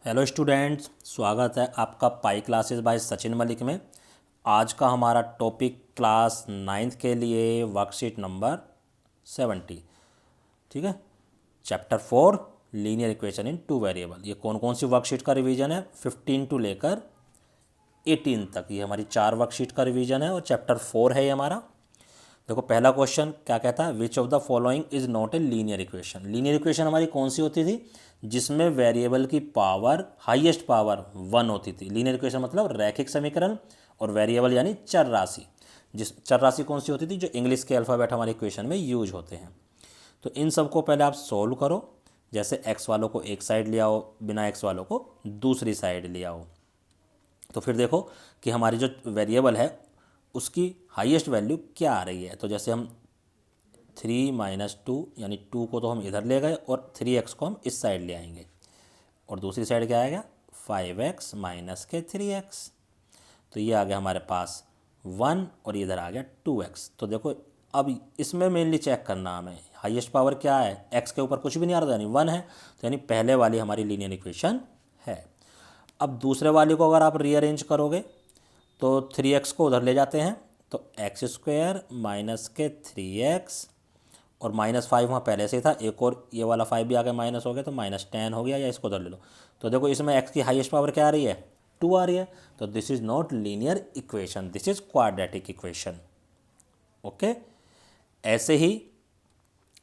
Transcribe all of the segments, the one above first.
Hello students, स्वागत है आपका pi classes bye Sachin Malik में। आज का हमारा टॉपिक क्लास 9th के लिए वर्कशीट नंबर 70। ठीक है, chapter 4 linear equation in two variable. ये कौन कौन सी वर्कशीट का रिवीजन है? 15 टू लेकर 18 तक ये हमारी 4 वर्कशीट का रिवीजन है और चैप्टर 4 है ये हमारा। देखो पहला क्वेश्चन क्या कहता है, which of the following is not a linear equation. Linear equation हमारी कौन सी होती थी? जिसमें वेरिएबल की पावर हाईएस्ट पावर 1 होती थी। लीनियर इक्वेशन मतलब रैखिक समीकरण, और वेरिएबल यानी चर राशि। जिस चर राशि कौन सी होती थी? जो इंग्लिश के अल्फ़ाबेट हमारे इक्वेशन में यूज होते हैं। तो इन सब को पहले आप सोल्व करो। जैसे एक्स वालों को एक साइड ले आओ, बिना एक्स वालों को दूसरी साइड ले आओ। तो फिर देखो कि हमारी जो वेरिएबल है उसकी हाईएस्ट वैल्यू क्या आ रही है। तो जैसे हम 3 - 2 यानी 2 को तो हम इधर ले गए और 3x को हम इस साइड ले आएंगे, और दूसरी साइड क्या आएगा? 5x - के 3x। तो ये आ गया हमारे पास 1 और इधर आ गया 2x। तो देखो अब इसमें मेनली चेक करना हमें हाईएस्ट पावर क्या है। x के ऊपर कुछ भी नहीं आ रहा यानी 1 है, तो यानी पहले वाली हमारी लीनियर इक्वेशन है। अब दूसरे वाले को अगर आप रीअरेंज करोगे तो 3x को उधर ले जाते हैं, तो x² - के 3x, और -5 वहाँ पहले से था, एक और ये वाला 5 भी आगे माइनस हो गया तो -10 हो गया, या इसको उधर ले लो। तो देखो इसमें x की हाईएस्ट पावर क्या आ रही है? 2 आ रही है। तो this is not linear equation, this is quadratic equation. Okay, ऐसे ही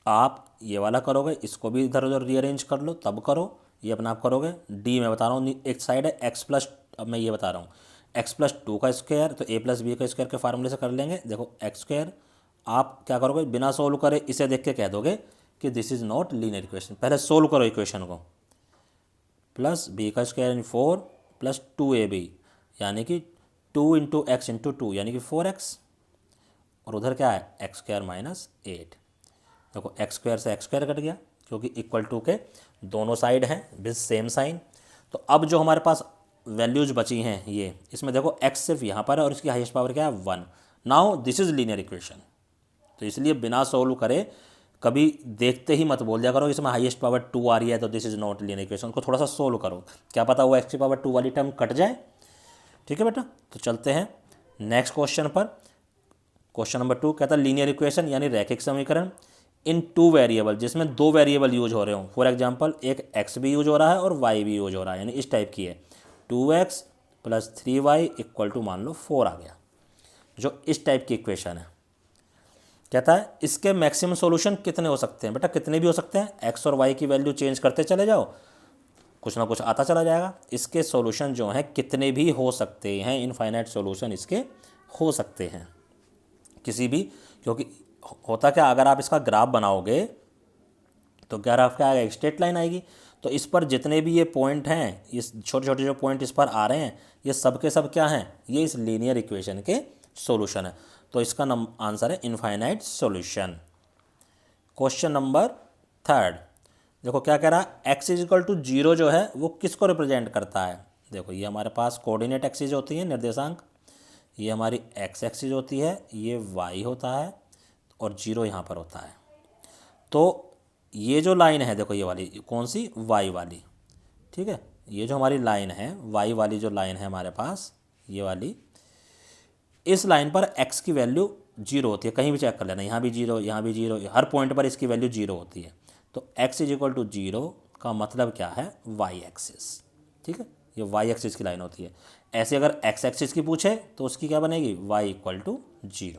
आप ये वाला करोगे, इसको भी इधर उधर रीअरेंज कर लो, तब करो। ये अपना आप करोगे। डी मैं बता रहा हूँ, एक साइड है x प्लस, अब मैं ये बता रहा हूँ x+2 का स्क्वायर, तो a+b का स्क्वायर के फार्मूले से कर लेंगे। देखो x², आप क्या करोगे? बिना सोल्व करे इसे देख के कह दोगे कि this is not linear equation. पहले सोल्व करो इक्वेशन को। प्लस बी का स्क्वायर यानी 4 प्लस 2ab यानी कि 2 × x × 2 यानी कि 4x, और उधर क्या है? x² - 8। देखो x² से x² कट गया क्योंकि इक्वल टू के दोनों साइड हैं विद सेम साइन। तो अब जो हमारे पास वैल्यूज बची हैं ये, इसमें देखो x सिर्फ यहाँ पर है और इसकी हाईएस्ट पावर क्या है? 1। Now this is linear equation. तो इसलिए बिना सोल्व करे कभी देखते ही मत बोल दिया करो इसमें हाईएस्ट पावर 2 आ रही है तो this is not linear equation को। थोड़ा सा सोल्व करो, क्या पता वो x² वाली टर्म कट जाए। ठीक है बेटा, तो चलते हैं नेक्स्ट क्वेश्चन पर। क्वेश्चन नंबर 2 कहता है लीनियर इक्वेशन यानी रैखिक समीकरण इन टू वेरिएबल, जिसमें दो वेरिएबल यूज हो रहे हो। फॉर एग्जांपल एक x भी यूज हो रहा है और y भी यूज हो रहा है, यानी इस टाइप की है। 2x + 3y = मान लो 4 आ गया, जो इस टाइप की इक्वेशन है। कहता है इसके मैक्सिमम सॉल्यूशन कितने हो सकते हैं? बेटा कितने भी हो सकते हैं, x और y की वैल्यू चेंज करते चले जाओ, कुछ ना कुछ आता चला जाएगा। इसके सॉल्यूशन जो हैं कितने भी हो सकते हैं, इनफाइनाइट सॉल्यूशन इसके हो सकते हैं किसी भी। क्योंकि होता क्या, अगर आप इसका ग्राफ बनाओगे तो ग्राफ क्या आएगा? एक स्ट्रेट लाइन आएगी। तो इस पर जितने भी ये पॉइंट हैं, ये छोटे छोटे जो पॉइंट इस पर आ रहे हैं, ये सब के सब क्या हैं? ये इस लीनियर इक्वेशन के सॉल्यूशन है। तो इसका आंसर है इनफाइनाइट सॉल्यूशन। क्वेश्चन नंबर 3 देखो क्या कह रहा है, x = 0 जो है वो किसको रिप्रेजेंट करता है? देखो ये हमारे पास कोऑर्डिनेट एक्सिस होती है, निर्देशांक। ये हमारी x एक्सिस होती है, ये y होता है, और 0 यहाँ पर होता है। तो ये जो लाइन है देखो, ये वाली कौन सी? y वाली। ठीक है, ये जो हमारी लाइन है y वाली, जो लाइन है हमारे पास ये वाली, इस लाइन पर x की वैल्यू 0 होती है। कहीं भी चेक कर लेना, यहाँ भी 0, यहाँ भी 0, हर पॉइंट पर इसकी वैल्यू 0 होती है। तो x = 0 का मतलब क्या है? y axis. ठीक है, ये y एक्सिस की लाइन होती है। ऐसे अगर x एक्सिस की पूछे तो उसकी क्या बनेगी? y = 0।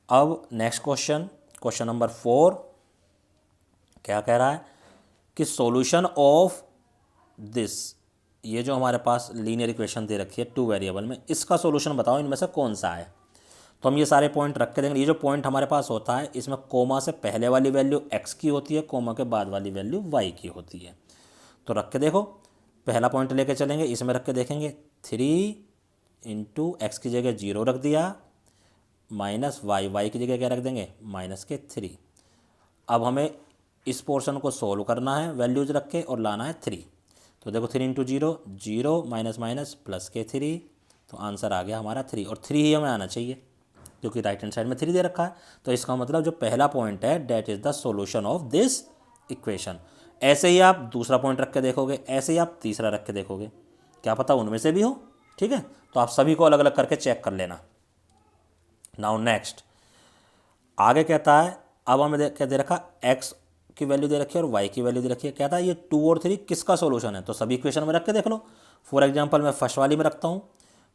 अब नेक्स्ट क्वेश्चन, क्वेश्चन नंबर 4 क्या कह रहा है कि सॉल्यूशन ऑफ दिस, ये जो हमारे पास लीनियर इक्वेशन दे रखी है टू वेरिएबल में, इसका सॉल्यूशन बताओ इनमें से कौन सा है। तो हम ये सारे पॉइंट रख के देंगे। ये जो पॉइंट हमारे पास होता है, इसमें कोमा से पहले वाली वैल्यू x की होती है, कोमा के बाद वाली वैल्यू y की होती है। तो रख के देखो, पहला पॉइंट लेके चलेंगे, इसमें रख के देखेंगे 3 × x की जगह 0 रख दिया, -y की जगह क्या रख देंगे? -3। अब हमें इस पोर्शन को सोल्व करना है वैल्यूज रख के और लाना है 3। तो देखो 3 × 0 0 -++3, तो आंसर आ गया हमारा 3, और 3 ही हमें आना चाहिए क्योंकि राइट हैंड साइड में 3 दे रखा है। तो इसका मतलब जो पहला पॉइंट है, that is the solution of this equation. ऐसे ही आप दूसरा पॉइंट रख के देखोगे, ऐसे ही आप तीसरा रख के देखोगे, क्या पता उनमें से भी हो। ठीक है, तो आप सभी को अलग अलग करके चेक कर लेना। नाउ नेक्स्ट आगे कहता है, अब हमें क्या दे रखा, एक्स की वैल्यू दे रखी है और वाई की वैल्यू दे रखी है। कहता है ये 2 और 3 किसका सोल्यूशन है, तो सभी इक्वेशन में रख के देख लो। फॉर एग्जांपल मैं फर्स्ट वाली में रखता हूँ,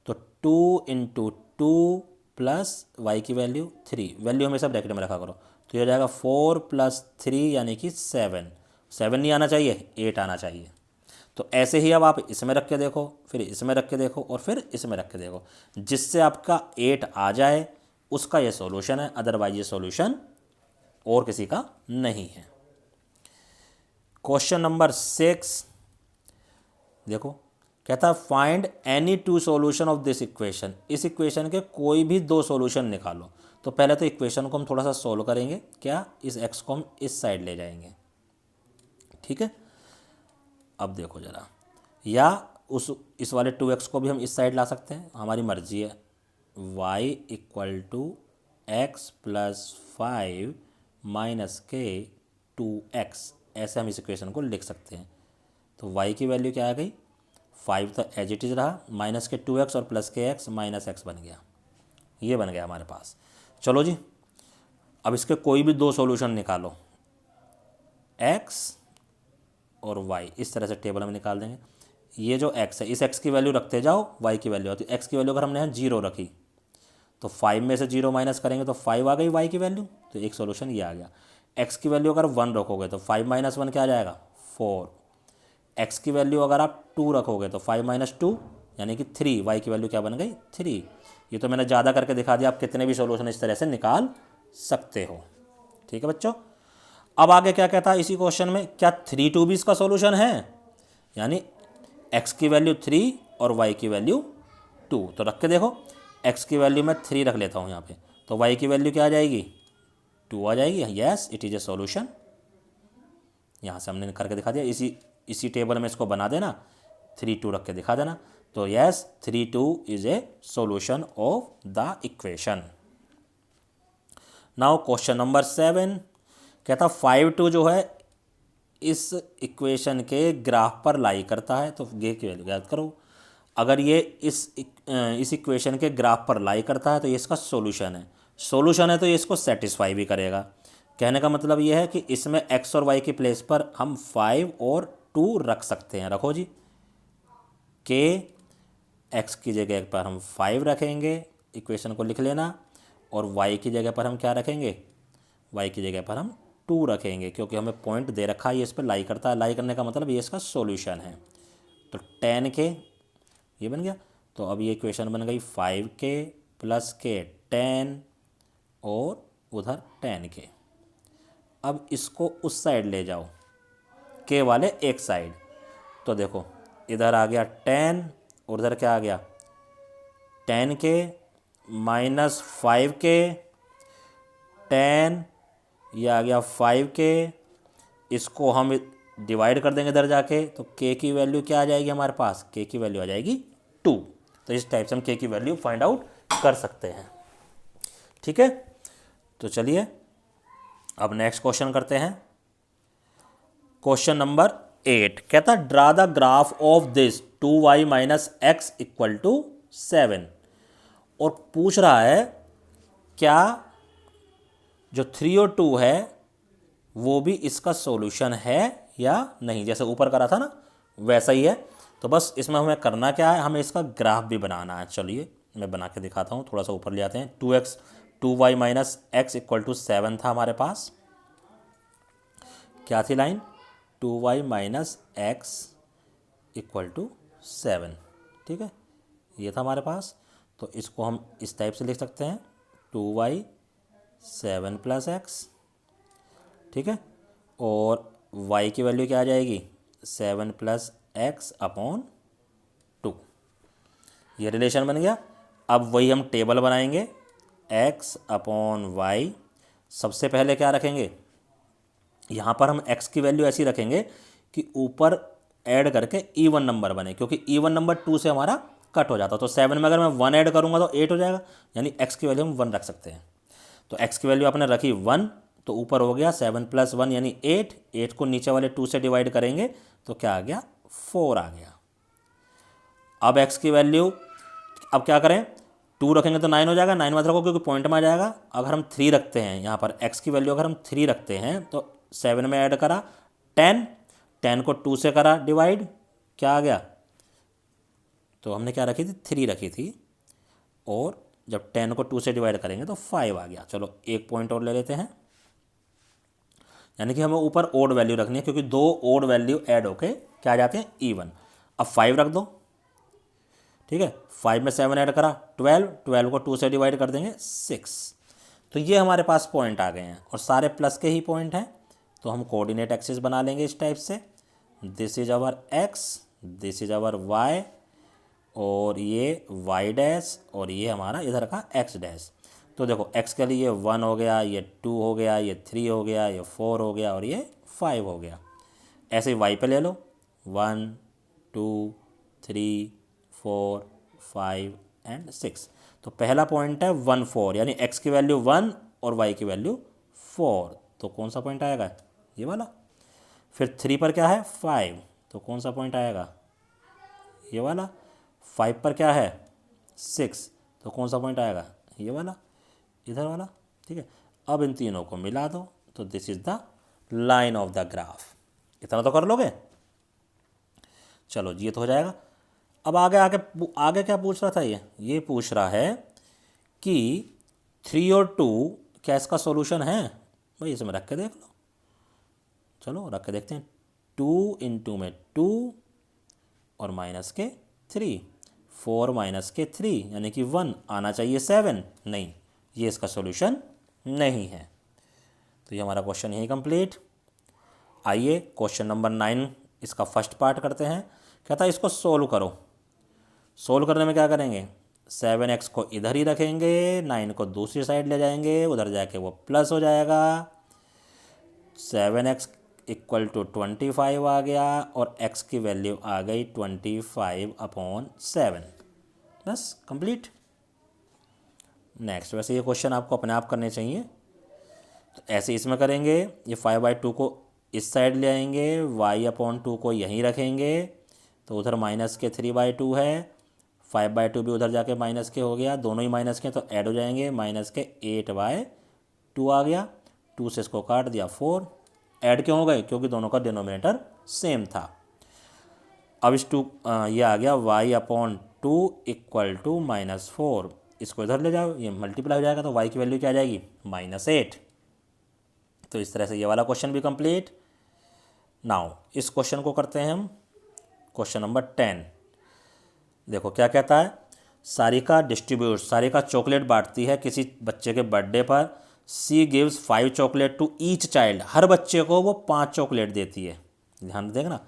तो 2 × 2 प्लस वाई की वैल्यू 3, वैल्यू हमेशा ब्रैकेट में रखा करो, तो ये हो जाएगा 4 + 3 यानी कि 7। 7 नहीं आना चाहिए, 8 आना चाहिए। तो ऐसे ही अब आप इसमें रख के देखो, फिर इसमें रख के देखो और फिर इसमें रख के देखो, जिससे आपका 8 आ जाए उसका ये सॉल्यूशन है, अदरवाइज ये सॉल्यूशन और किसी का नहीं है। क्वेश्चन नंबर 6 देखो, कहता है find any 2 solution of this equation. इस इक्वेशन के कोई भी 2 सॉल्यूशन निकालो। तो पहले तो इक्वेशन को हम थोड़ा सा सॉल्व करेंगे, क्या इस x को हम इस साइड ले जाएंगे। ठीक है, अब देखो जरा, या इस वाले 2x को भी हम इस साइड ला सकते हैं, हमारी मर्जी है। y = x + 5 - k 2x, ऐसे हम इस इक्वेशन को लिख सकते हैं। तो y की वैल्यू क्या आ गई, 5 तो एज इट इज़ रहा, -के 2x और +kx -x बन गया, ये बन गया हमारे पास। चलो जी, अब इसके कोई भी 2 सॉल्यूशन निकालो, x और y, इस तरह से टेबल में निकाल देंगे। ये जो x है, इस x की वैल्यू रखते जाओ, y की वैल्यू आती है। x की वैल्यू अगर हमने यहाँ 0 रखी तो 5 में से 0 माइनस करेंगे तो 5 आ गई y की वैल्यू, तो एक सॉल्यूशन ये आ गया। x की वैल्यू अगर 1 रखोगे तो 5 - 1 क्या आ जाएगा, 4। x की वैल्यू अगर आप 2 रखोगे तो 5 - 2 यानी कि 3, y की वैल्यू क्या बन गई, 3। ये तो मैंने ज़्यादा करके दिखा दिया, आप कितने भी सॉल्यूशन इस तरह से निकाल सकते हो। ठीक है बच्चों, अब आगे क्या कहता है इसी क्वेश्चन में, क्या 3 2 भी इसका सॉल्यूशन है, यानी x की वैल्यू 3 और y की वैल्यू 2। तो रख के देखो, x की वैल्यू मैं 3 रख लेता हूँ यहाँ पे, तो y की वैल्यू क्या आ जाएगी, 2 आ जाएगी। Yes, it is a solution. यहाँ से हमने करके दिखा दिया, इसी टेबल में इसको बना देना, 3 2 रख के दिखा देना। तो yes, 3 2 is a solution of the equation. Now question number 7 कहता 5 2 जो है इस इक्वेशन के ग्राफ पर लाई करता है, तो ये की वैल्यू याद करो। अगर ये इस इक्वेशन के ग्राफ पर लाई करता है तो ये इसका सॉल्यूशन है। सॉल्यूशन है तो ये इसको सेटिस्फाई भी करेगा। कहने का मतलब ये है कि इसमें x और y की प्लेस पर हम 5 और 2 रख सकते हैं। रखो जी, के x की जगह पर हम 5 रखेंगे, इक्वेशन को लिख लेना, और y की जगह पर हम क्या रखेंगे, y की जगह पर हम 2 रखेंगे, क्योंकि हमें पॉइंट दे रखा है ये इस पर लाई करता है। लाई करने का मतलब ये इसका सॉल्यूशन है। तो 10k ये बन गया। तो अब ये इक्वेशन बन गई 5k + k 10 और उधर 10k। अब इसको उस साइड ले जाओ, k वाले एक साइड, तो देखो इधर आ गया 10 और उधर क्या आ गया, 10k - 5k 10, ये आ गया 5k। इसको हम डिवाइड कर देंगे इधर जाके, तो k की वैल्यू क्या आ जाएगी हमारे पास, k की वैल्यू आ जाएगी 2। तो इस टाइप से हम k की वैल्यू फाइंड आउट कर सकते हैं। ठीक है, तो चलिए अब नेक्स्ट क्वेश्चन करते हैं। क्वेश्चन नंबर 8 कहता draw the graph of this 2y - x = 7, और पूछ रहा है क्या जो 3 और 2 है वो भी इसका सॉल्यूशन है या नहीं। जैसे ऊपर करा था ना वैसा ही है। तो बस इसमें हमें करना क्या है, हमें इसका ग्राफ भी बनाना है। चलिए मैं बना के दिखाता हूँ, थोड़ा सा ऊपर ले आते हैं। 2y - x = 7 था हमारे पास, क्या थी लाइन, 2y - x = 7। ठीक है, ये था हमारे पास। तो इसको हम इस टाइप से लिख सकते हैं, 2y 7 + x। ठीक है, और y की वैल्यू क्या आ जाएगी, 7 + x/2। ये रिलेशन बन गया। अब वही हम टेबल बनाएंगे, x/y। सबसे पहले क्या रखेंगे, यहाँ पर हम x की वैल्यू ऐसी रखेंगे कि ऊपर ऐड करके इवन नंबर बने, क्योंकि इवन नंबर 2 से हमारा कट हो जाता। तो 7 में अगर मैं 1 ऐड करूँगा तो 8 हो जाएगा, यानी x की वैल्यू हम 1 रख सकते हैं। तो x की वैल्यू आपने रखी 1, तो ऊपर हो गया 7 + 1 यानी 8, 8 को नीचे वाले 2 से डिवाइड करेंगे तो क्या आ गया, 4 आ गया। अब x की वैल्यू, अब क्या करें, 2 रखेंगे तो 9 हो जाएगा, 9 मत रखो क्योंकि पॉइंट में आ जाएगा। अगर हम 3 रखते हैं यहाँ पर, x की वैल्यू अगर हम 3 रखते हैं तो 7 में ऐड करा 10, 10 को 2 से करा डिवाइड, क्या आ गया, तो हमने क्या रखी थी, 3 रखी थी, और जब 10 को 2 से डिवाइड करेंगे तो 5 आ गया। चलो एक पॉइंट और ले लेते हैं, यानी कि हमें ऊपर ओड वैल्यू रखनी है क्योंकि 2 ओड वैल्यू ऐड होके क्या आ जाते हैं, इवन। अब 5 रख दो, ठीक है, 5 में 7 ऐड करा 12, 12 को 2 से डिवाइड कर देंगे 6। तो ये हमारे पास पॉइंट आ गए हैं और सारे प्लस के ही पॉइंट हैं, तो हम कोऑर्डिनेट एक्सिस बना लेंगे इस टाइप से, this is our x, this is our y, और ये y डैश, और ये हमारा इधर का x डैश। तो देखो x के लिए 1 हो गया, ये 2 हो गया, ये 3 हो गया, ये 4 हो गया और ये 5 हो गया। ऐसे ही y पे ले लो, 1 2 3 4 5 एंड 6। तो पहला पॉइंट है 1 4, यानी x की वैल्यू 1 और y की वैल्यू 4, तो कौन सा पॉइंट आएगा, ये वाला। फिर 3 पर क्या है, 5, तो कौन सा पॉइंट आएगा, ये वाला। 5 पर क्या है, 6, तो कौन सा पॉइंट आएगा, ये वाला, इधर वाला, ठीक है। अब इन तीनों को मिला दो तो this is the line of the graph. इतना तो कर लोगे, चलो जी ये तो हो जाएगा। अब आगे आगे आगे क्या पूछ रहा था, ये पूछ रहा है कि 3 और 2 क्या इसका सॉल्यूशन है, भाई इसमें रख के देख लो, चलो रख के देखते हैं। 2 × 2 में 2 और माइनस के 3, 4 माइनस के 3 यानी कि 1, आना चाहिए 7, नहीं, ये इसका सॉल्यूशन नहीं है। तो ये हमारा क्वेश्चन यही कंप्लीट। आइए क्वेश्चन नंबर 9 इसका फर्स्ट पार्ट करते हैं। कहता है इसको सोल्व करो। सोल्व करने में क्या करेंगे, 7x को इधर ही रखेंगे, 9 को दूसरी साइड ले जाएंगे, उधर जाके वो प्लस हो जाएगा, 7x = 25 आ गया और x की वैल्यू आ गई 25/7। बस कंप्लीट। नेक्स्ट, वैसे ये क्वेश्चन आपको अपने आप करने चाहिए, तो ऐसे इसमें करेंगे, ये 5/2 को इस साइड ले आएंगे, y/2 को यहीं रखेंगे, तो उधर -3/2 है, 5/2 भी उधर जाके माइनस के हो गया, दोनों ही माइनस के तो ऐड हो जाएंगे, -8/2 आ गया, 2 से इसको काट दिया 4, ऐड क्यों हो गए, क्योंकि दोनों का डिनोमिनेटर सेम था। अब इस ये आ गया y/2 = -4, इसको इधर ले जाओ, ये मल्टीप्लाई हो जाएगा तो y की वैल्यू क्या आ जाएगी, -8। तो इस तरह से ये वाला क्वेश्चन भी कंप्लीट। नाउ इस क्वेश्चन को करते हैं हम क्वेश्चन नंबर 10। देखो क्या कहता है, सारिका डिस्ट्रीब्यूट, सारिका चॉकलेट बांटती है किसी बच्चे के बर्थडे पर, she gives 5 chocolate to each child, हर बच्चे को वो 5 चॉकलेट देती है, ध्यान देखना,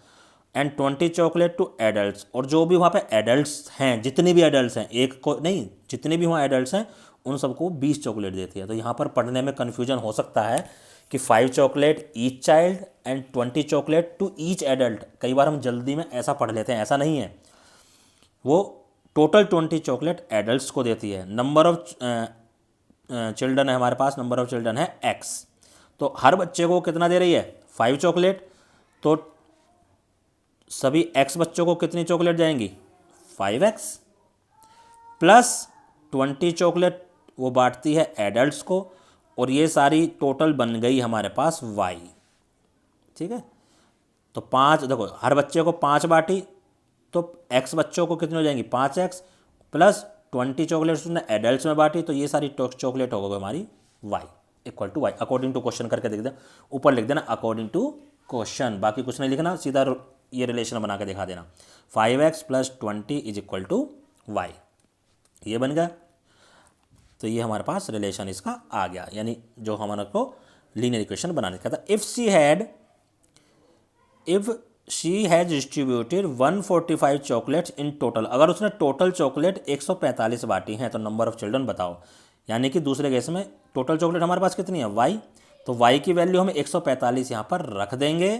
एंड 20 चॉकलेट टू एडल्ट्स, और जो भी वहाँ पे एडल्ट्स हैं, जितने भी एडल्ट्स हैं, एक को नहीं, जितने भी वहाँ एडल्ट्स हैं उन सबको 20 चॉकलेट देती है। तो यहाँ पर पढ़ने में कन्फ्यूजन हो सकता है कि 5 chocolate each child and 20 chocolate to each adult, कई बार हम जल्दी में ऐसा पढ़ लेते हैं, ऐसा नहीं है, वो टोटल 20 चॉकलेट एडल्ट्स को देती है। नंबर ऑफ चिल्ड्रन है हमारे पास, नंबर ऑफ चिल्ड्रन है x, तो हर बच्चे को कितना दे रही है, 5 चॉकलेट, तो सभी x बच्चों को कितनी चॉकलेट जाएंगी, 5x, प्लस 20 चॉकलेट वो बांटती है एडल्ट्स को, और ये सारी टोटल बन गई हमारे पास y, ठीक है। तो 5, देखो हर बच्चे को 5 बांटी, तो x बच्चों को कितनी हो जाएंगी, 5x, प्लस 20 चॉकलेट्स उसने एडल्ट्स में बांटी, तो ये सारी चॉकलेट हो गई हमारी y = y। According to question करके देख देना, ऊपर लिख देना अकॉर्डिंग टू क्वेश्चन, बाकी कुछ नहीं लिखना, सीधा ये रिलेशन बना के दिखा देना, 5x + 20 = y, ये बन गया। तो ये हमारे पास रिलेशन इसका आ गया, यानी जो हमारे को लीनियर इक्वेशन बनाने का था। If she has distributed 145 chocolates in total, अगर उसने टोटल चॉकलेट 145 बांटी हैं तो नंबर ऑफ चिल्ड्रन बताओ, यानी कि दूसरे केस में टोटल चॉकलेट हमारे पास कितनी है, y, तो y की वैल्यू हम 145 यहाँ पर रख देंगे,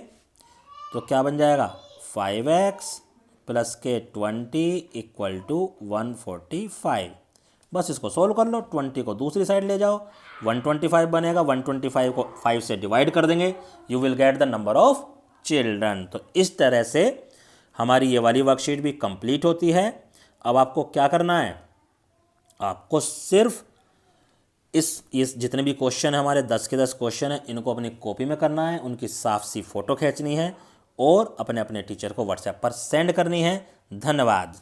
तो क्या बन जाएगा, 5x + 20 = 145, बस इसको सोल्व कर लो, 20 को दूसरी साइड ले जाओ, 125 बनेगा, 125 को 5 से डिवाइड कर देंगे, you will get the number of children. तो इस तरह से हमारी ये वाली वर्कशीट भी कंप्लीट होती है। अब आपको क्या करना है, आपको सिर्फ इस जितने भी क्वेश्चन है हमारे 10 के 10 क्वेश्चन हैं, इनको अपनी कॉपी में करना है, उनकी साफ सी फ़ोटो खींचनी है और अपने अपने टीचर को व्हाट्सएप पर सेंड करनी है। धन्यवाद।